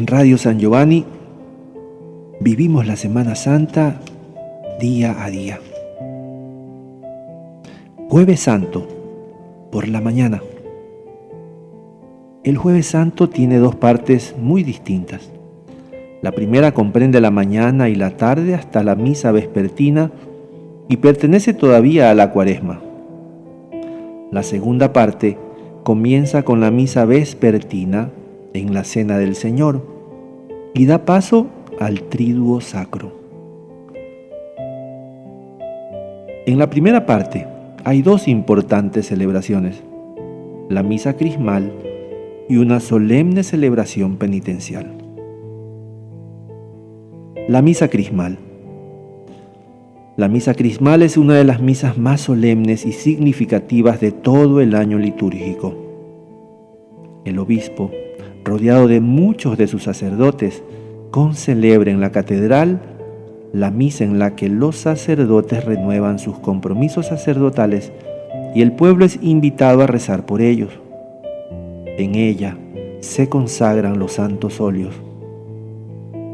En Radio San Giovanni vivimos la Semana Santa día a día. Jueves Santo, por la mañana. El Jueves Santo tiene dos partes muy distintas. La primera comprende la mañana y la tarde hasta la misa vespertina y pertenece todavía a la Cuaresma. La segunda parte comienza con la misa vespertina en la Cena del Señor y da paso al Triduo Sacro. En la primera parte hay dos importantes celebraciones, la misa crismal y una solemne celebración penitencial. La misa crismal. La misa crismal es una de las misas más solemnes y significativas de todo el año litúrgico. El obispo, rodeado de muchos de sus sacerdotes, concelebra en la catedral la misa en la que los sacerdotes renuevan sus compromisos sacerdotales y el pueblo es invitado a rezar por ellos. En ella se consagran los santos óleos.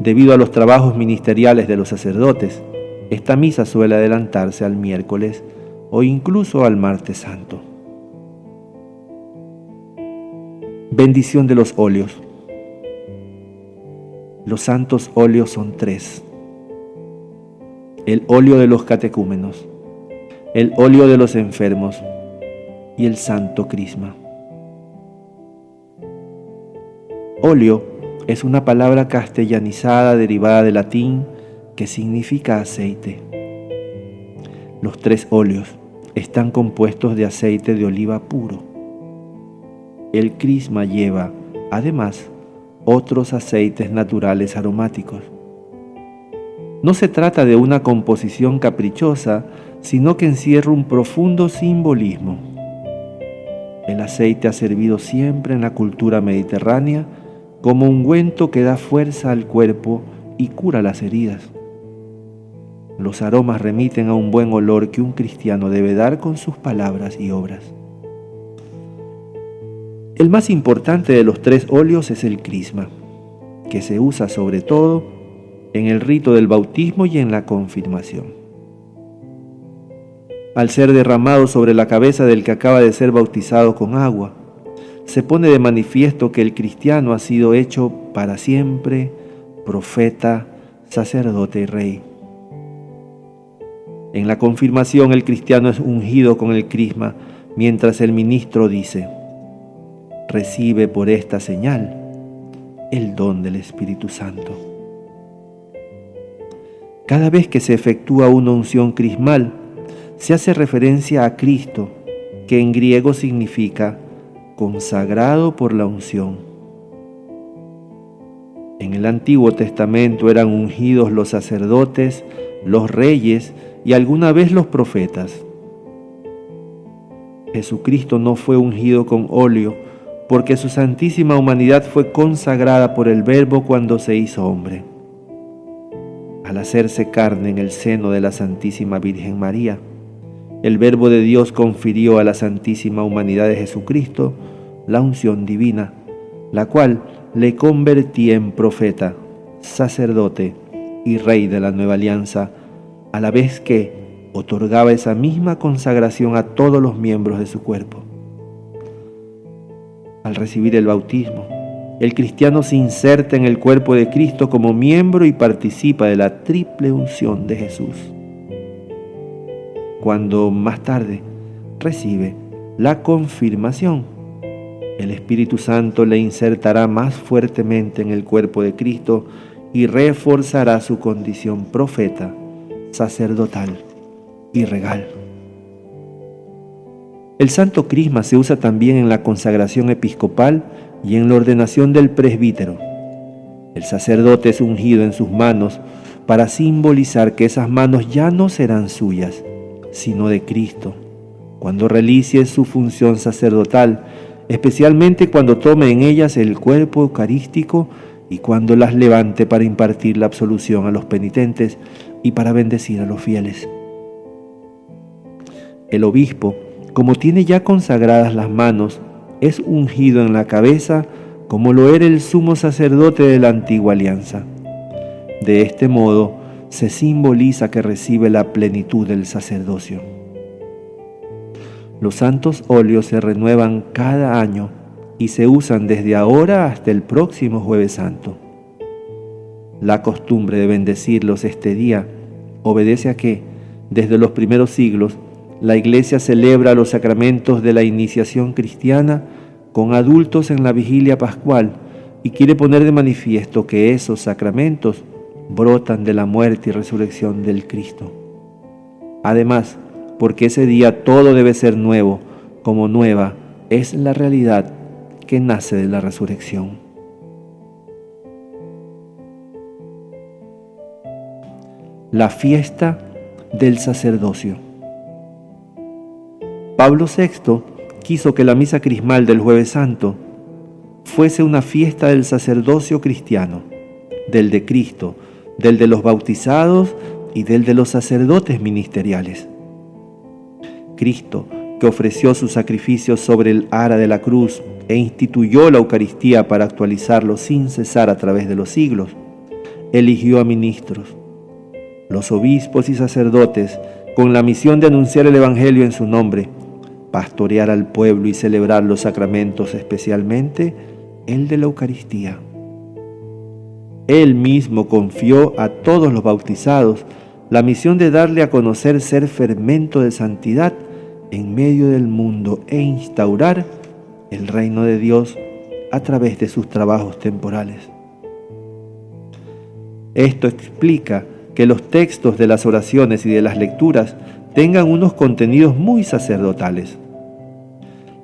Debido a los trabajos ministeriales de los sacerdotes, esta misa suele adelantarse al miércoles o incluso al martes santo. Bendición de los óleos. Los santos óleos son tres: el óleo de los catecúmenos, el óleo de los enfermos y el santo crisma. Óleo es una palabra castellanizada derivada del latín que significa aceite. Los tres óleos están compuestos de aceite de oliva puro. El crisma lleva, además, otros aceites naturales aromáticos. No se trata de una composición caprichosa, sino que encierra un profundo simbolismo. El aceite ha servido siempre en la cultura mediterránea como ungüento que da fuerza al cuerpo y cura las heridas. Los aromas remiten a un buen olor que un cristiano debe dar con sus palabras y obras. El más importante de los tres óleos es el crisma, que se usa sobre todo en el rito del bautismo y en la confirmación. Al ser derramado sobre la cabeza del que acaba de ser bautizado con agua, se pone de manifiesto que el cristiano ha sido hecho para siempre profeta, sacerdote y rey. En la confirmación el cristiano es ungido con el crisma, mientras el ministro dice: recibe por esta señal el don del Espíritu Santo. Cada vez que se efectúa una unción crismal, se hace referencia a Cristo, que en griego significa consagrado por la unción. En el Antiguo Testamento eran ungidos los sacerdotes, los reyes y alguna vez los profetas. Jesucristo no fue ungido con óleo, porque su santísima humanidad fue consagrada por el Verbo cuando se hizo hombre. Al hacerse carne en el seno de la Santísima Virgen María, el Verbo de Dios confirió a la santísima humanidad de Jesucristo la unción divina, la cual le convertía en profeta, sacerdote y rey de la nueva alianza, a la vez que otorgaba esa misma consagración a todos los miembros de su cuerpo. Al recibir el bautismo, el cristiano se inserta en el cuerpo de Cristo como miembro y participa de la triple unción de Jesús. Cuando más tarde recibe la confirmación, el Espíritu Santo le insertará más fuertemente en el cuerpo de Cristo y reforzará su condición profeta, sacerdotal y regal. El santo crisma se usa también en la consagración episcopal y en la ordenación del presbítero. El sacerdote es ungido en sus manos para simbolizar que esas manos ya no serán suyas, sino de Cristo, cuando realice su función sacerdotal, especialmente cuando tome en ellas el cuerpo eucarístico y cuando las levante para impartir la absolución a los penitentes y para bendecir a los fieles. El obispo, como tiene ya consagradas las manos, es ungido en la cabeza como lo era el sumo sacerdote de la antigua alianza. De este modo se simboliza que recibe la plenitud del sacerdocio. Los santos óleos se renuevan cada año y se usan desde ahora hasta el próximo Jueves Santo. La costumbre de bendecirlos este día obedece a que, desde los primeros siglos, la Iglesia celebra los sacramentos de la iniciación cristiana con adultos en la vigilia pascual y quiere poner de manifiesto que esos sacramentos brotan de la muerte y resurrección del Cristo. Además, porque ese día todo debe ser nuevo, como nueva es la realidad que nace de la resurrección. La fiesta del sacerdocio. Pablo VI quiso que la misa crismal del Jueves Santo fuese una fiesta del sacerdocio cristiano, del de Cristo, del de los bautizados y del de los sacerdotes ministeriales. Cristo, que ofreció su sacrificio sobre el ara de la cruz e instituyó la Eucaristía para actualizarlo sin cesar a través de los siglos, eligió a ministros, los obispos y sacerdotes, con la misión de anunciar el Evangelio en su nombre, pastorear al pueblo y celebrar los sacramentos, especialmente el de la Eucaristía. Él mismo confió a todos los bautizados la misión de darle a conocer ser fermento de santidad en medio del mundo e instaurar el reino de Dios a través de sus trabajos temporales. Esto explica que los textos de las oraciones y de las lecturas tengan unos contenidos muy sacerdotales.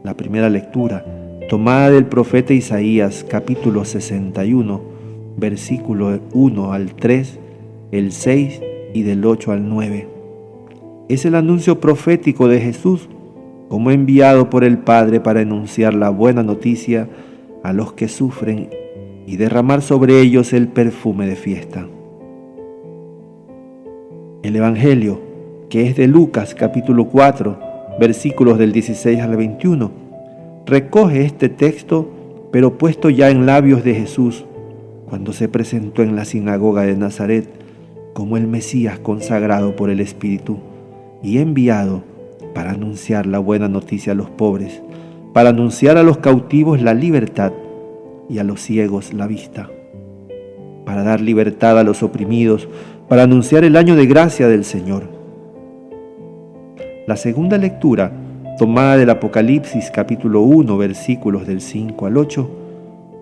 La primera lectura, tomada del profeta Isaías, capítulo 61, versículo 1 al 3, el 6 y del 8 al 9. Es el anuncio profético de Jesús como enviado por el Padre para anunciar la buena noticia a los que sufren y derramar sobre ellos el perfume de fiesta. El Evangelio, que es de Lucas capítulo 4, versículos del 16 al 21, recoge este texto, pero puesto ya en labios de Jesús, cuando se presentó en la sinagoga de Nazaret como el Mesías consagrado por el Espíritu y enviado para anunciar la buena noticia a los pobres, para anunciar a los cautivos la libertad y a los ciegos la vista, para dar libertad a los oprimidos, para anunciar el año de gracia del Señor. La segunda lectura, tomada del Apocalipsis capítulo 1, versículos del 5 al 8,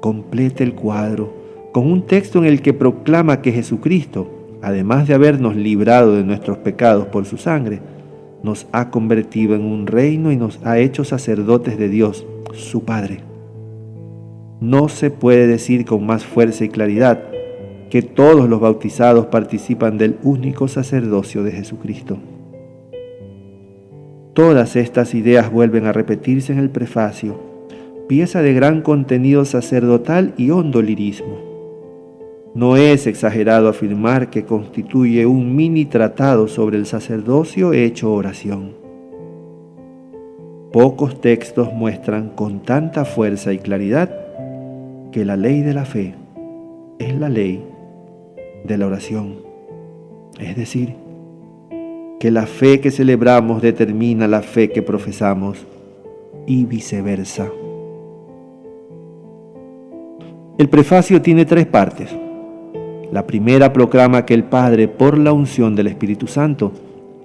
completa el cuadro con un texto en el que proclama que Jesucristo, además de habernos librado de nuestros pecados por su sangre, nos ha convertido en un reino y nos ha hecho sacerdotes de Dios, su Padre. No se puede decir con más fuerza y claridad que todos los bautizados participan del único sacerdocio de Jesucristo. Todas estas ideas vuelven a repetirse en el prefacio, pieza de gran contenido sacerdotal y hondo lirismo. No es exagerado afirmar que constituye un mini tratado sobre el sacerdocio hecho oración. Pocos textos muestran con tanta fuerza y claridad que la ley de la fe es la ley de la oración, es decir, que la fe que celebramos determina la fe que profesamos y viceversa. El prefacio tiene 3 partes. La primera proclama que el Padre, por la unción del Espíritu Santo,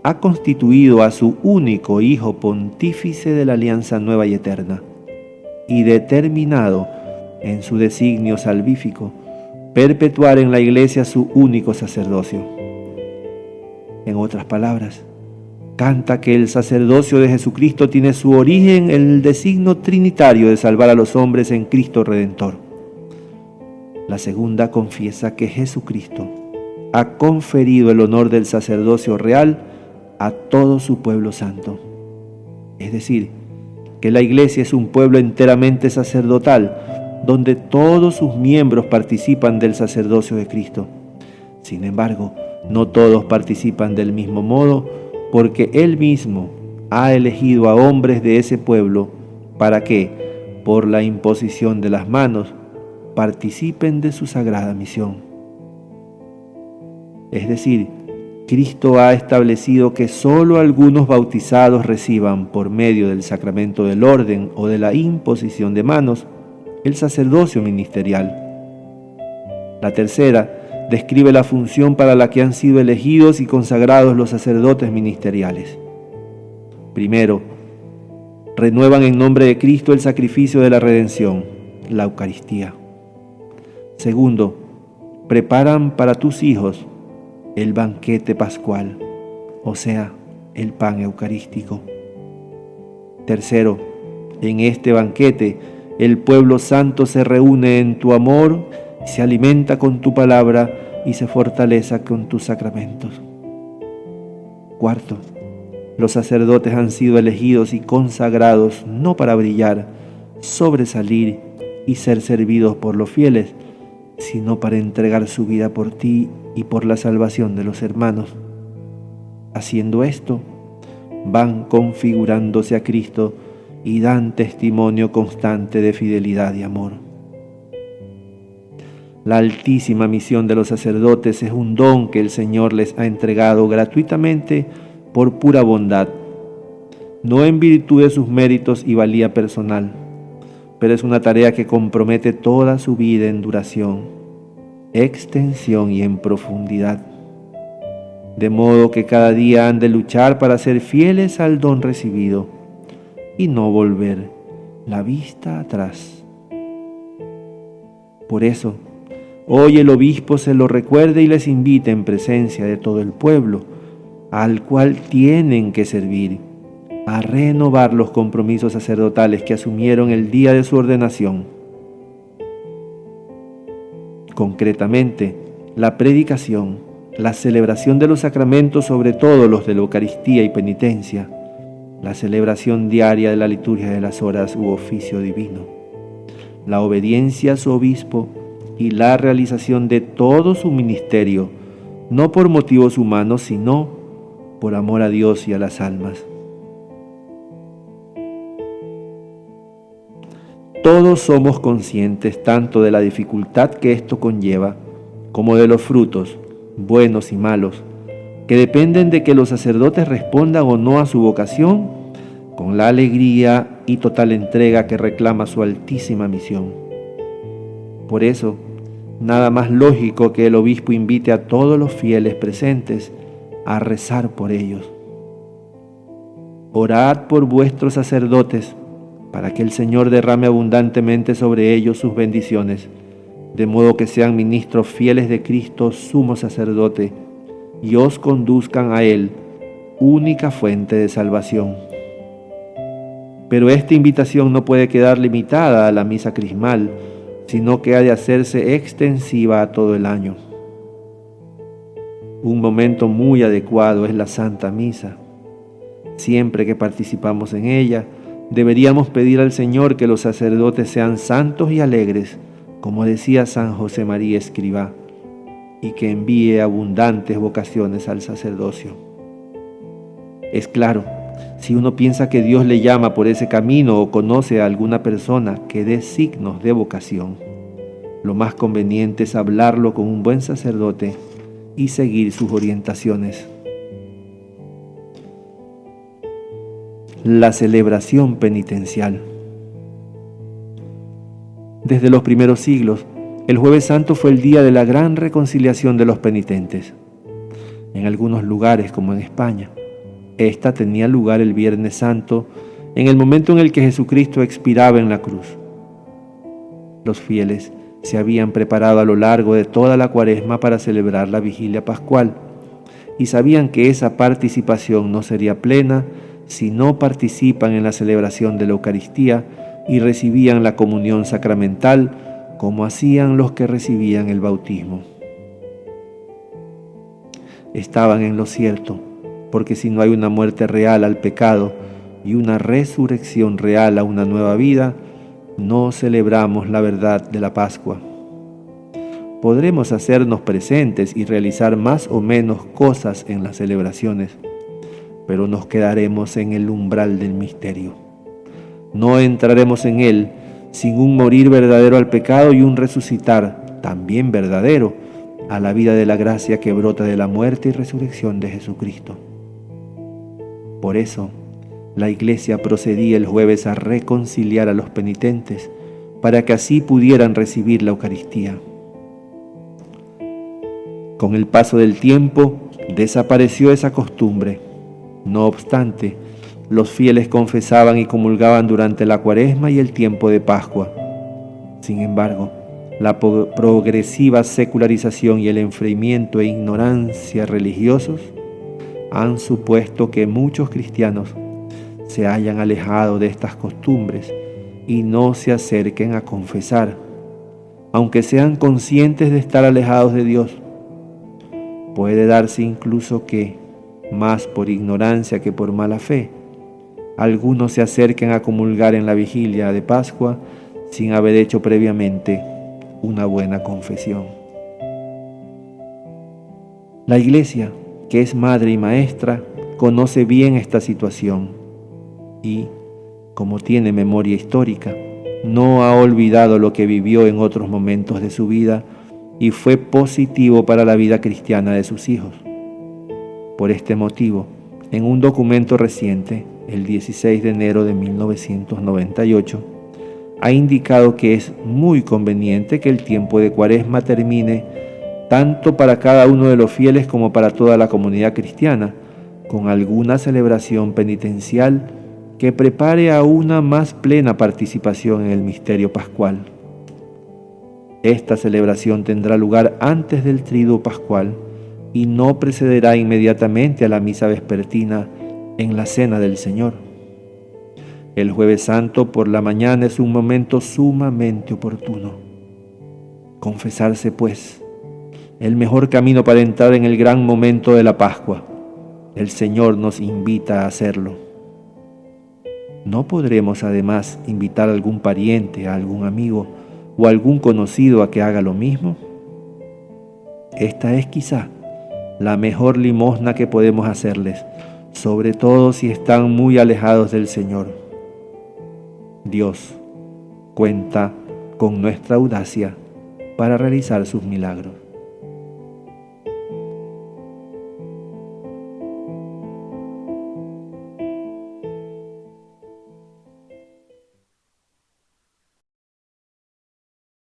ha constituido a su único Hijo pontífice de la alianza nueva y eterna, y determinado en su designio salvífico perpetuar en la Iglesia su único sacerdocio. En otras palabras, canta que el sacerdocio de Jesucristo tiene su origen en el designio trinitario de salvar a los hombres en Cristo Redentor. La segunda confiesa que Jesucristo ha conferido el honor del sacerdocio real a todo su pueblo santo. Es decir, que la Iglesia es un pueblo enteramente sacerdotal, donde todos sus miembros participan del sacerdocio de Cristo. Sin embargo, no todos participan del mismo modo, porque Él mismo ha elegido a hombres de ese pueblo para que, por la imposición de las manos, participen de su sagrada misión. Es decir, Cristo ha establecido que sólo algunos bautizados reciban, por medio del sacramento del orden o de la imposición de manos, el sacerdocio ministerial. La tercera describe la función para la que han sido elegidos y consagrados los sacerdotes ministeriales. Primero, renuevan en nombre de Cristo el sacrificio de la redención, la Eucaristía. Segundo, preparan para tus hijos el banquete pascual, o sea, el pan eucarístico. Tercero, en este banquete el pueblo santo se reúne en tu amor, se alimenta con tu palabra y se fortalece con tus sacramentos. Cuarto, los sacerdotes han sido elegidos y consagrados no para brillar, sobresalir y ser servidos por los fieles, sino para entregar su vida por ti y por la salvación de los hermanos. Haciendo esto, van configurándose a Cristo y dan testimonio constante de fidelidad y amor. La altísima misión de los sacerdotes es un don que el Señor les ha entregado gratuitamente por pura bondad, no en virtud de sus méritos y valía personal, pero es una tarea que compromete toda su vida en duración, extensión y en profundidad. De modo que cada día han de luchar para ser fieles al don recibido y no volver la vista atrás. Por eso, hoy el obispo se lo recuerda y les invita en presencia de todo el pueblo, al cual tienen que servir, a renovar los compromisos sacerdotales que asumieron el día de su ordenación. Concretamente, la predicación, la celebración de los sacramentos, sobre todo los de la Eucaristía y penitencia, la celebración diaria de la liturgia de las horas u oficio divino, la obediencia a su obispo y la realización de todo su ministerio, no por motivos humanos, sino por amor a Dios y a las almas. Todos somos conscientes tanto de la dificultad que esto conlleva, como de los frutos, buenos y malos, que dependen de que los sacerdotes respondan o no a su vocación con la alegría y total entrega que reclama su altísima misión. Por eso, nada más lógico que el obispo invite a todos los fieles presentes a rezar por ellos. Orad por vuestros sacerdotes, para que el Señor derrame abundantemente sobre ellos sus bendiciones, de modo que sean ministros fieles de Cristo, sumo sacerdote, y os conduzcan a Él, única fuente de salvación. Pero esta invitación no puede quedar limitada a la misa crismal, sino que ha de hacerse extensiva a todo el año. Un momento muy adecuado es la Santa Misa. Siempre que participamos en ella, deberíamos pedir al Señor que los sacerdotes sean santos y alegres, como decía San José María Escrivá, y que envíe abundantes vocaciones al sacerdocio. Es claro, si uno piensa que Dios le llama por ese camino o conoce a alguna persona que dé signos de vocación, lo más conveniente es hablarlo con un buen sacerdote y seguir sus orientaciones. La celebración penitencial. Desde los primeros siglos, el Jueves Santo fue el día de la gran reconciliación de los penitentes. En algunos lugares, como en España, esta tenía lugar el Viernes Santo, en el momento en el que Jesucristo expiraba en la cruz. Los fieles se habían preparado a lo largo de toda la Cuaresma para celebrar la vigilia pascual y sabían que esa participación no sería plena si no participan en la celebración de la Eucaristía y recibían la comunión sacramental como hacían los que recibían el bautismo. Estaban en lo cierto, porque si no hay una muerte real al pecado y una resurrección real a una nueva vida, no celebramos la verdad de la Pascua. Podremos hacernos presentes y realizar más o menos cosas en las celebraciones, pero nos quedaremos en el umbral del misterio. No entraremos en él, sin un morir verdadero al pecado y un resucitar también verdadero a la vida de la gracia que brota de la muerte y resurrección de Jesucristo. Por eso, la Iglesia procedía el jueves a reconciliar a los penitentes para que así pudieran recibir la Eucaristía. Con el paso del tiempo, desapareció esa costumbre. No obstante, los fieles confesaban y comulgaban durante la Cuaresma y el tiempo de Pascua. Sin embargo, la progresiva secularización y el enfriamiento e ignorancia religiosos han supuesto que muchos cristianos se hayan alejado de estas costumbres y no se acerquen a confesar, aunque sean conscientes de estar alejados de Dios. Puede darse incluso que, más por ignorancia que por mala fe, algunos se acerquen a comulgar en la vigilia de Pascua sin haber hecho previamente una buena confesión. La Iglesia, que es madre y maestra, conoce bien esta situación y, como tiene memoria histórica, no ha olvidado lo que vivió en otros momentos de su vida y fue positivo para la vida cristiana de sus hijos. Por este motivo, en un documento reciente, el 16 de enero de 1998, ha indicado que es muy conveniente que el tiempo de Cuaresma termine tanto para cada uno de los fieles como para toda la comunidad cristiana, con alguna celebración penitencial que prepare a una más plena participación en el misterio pascual. Esta celebración tendrá lugar antes del Triduo Pascual y no precederá inmediatamente a la misa vespertina en la Cena del Señor. El Jueves Santo por la mañana es un momento sumamente oportuno. Confesarse, pues, el mejor camino para entrar en el gran momento de la Pascua. El Señor nos invita a hacerlo. ¿No podremos además invitar a algún pariente, a algún amigo o a algún conocido a que haga lo mismo? Esta es quizá la mejor limosna que podemos hacerles, sobre todo si están muy alejados del Señor. Dios cuenta con nuestra audacia para realizar sus milagros.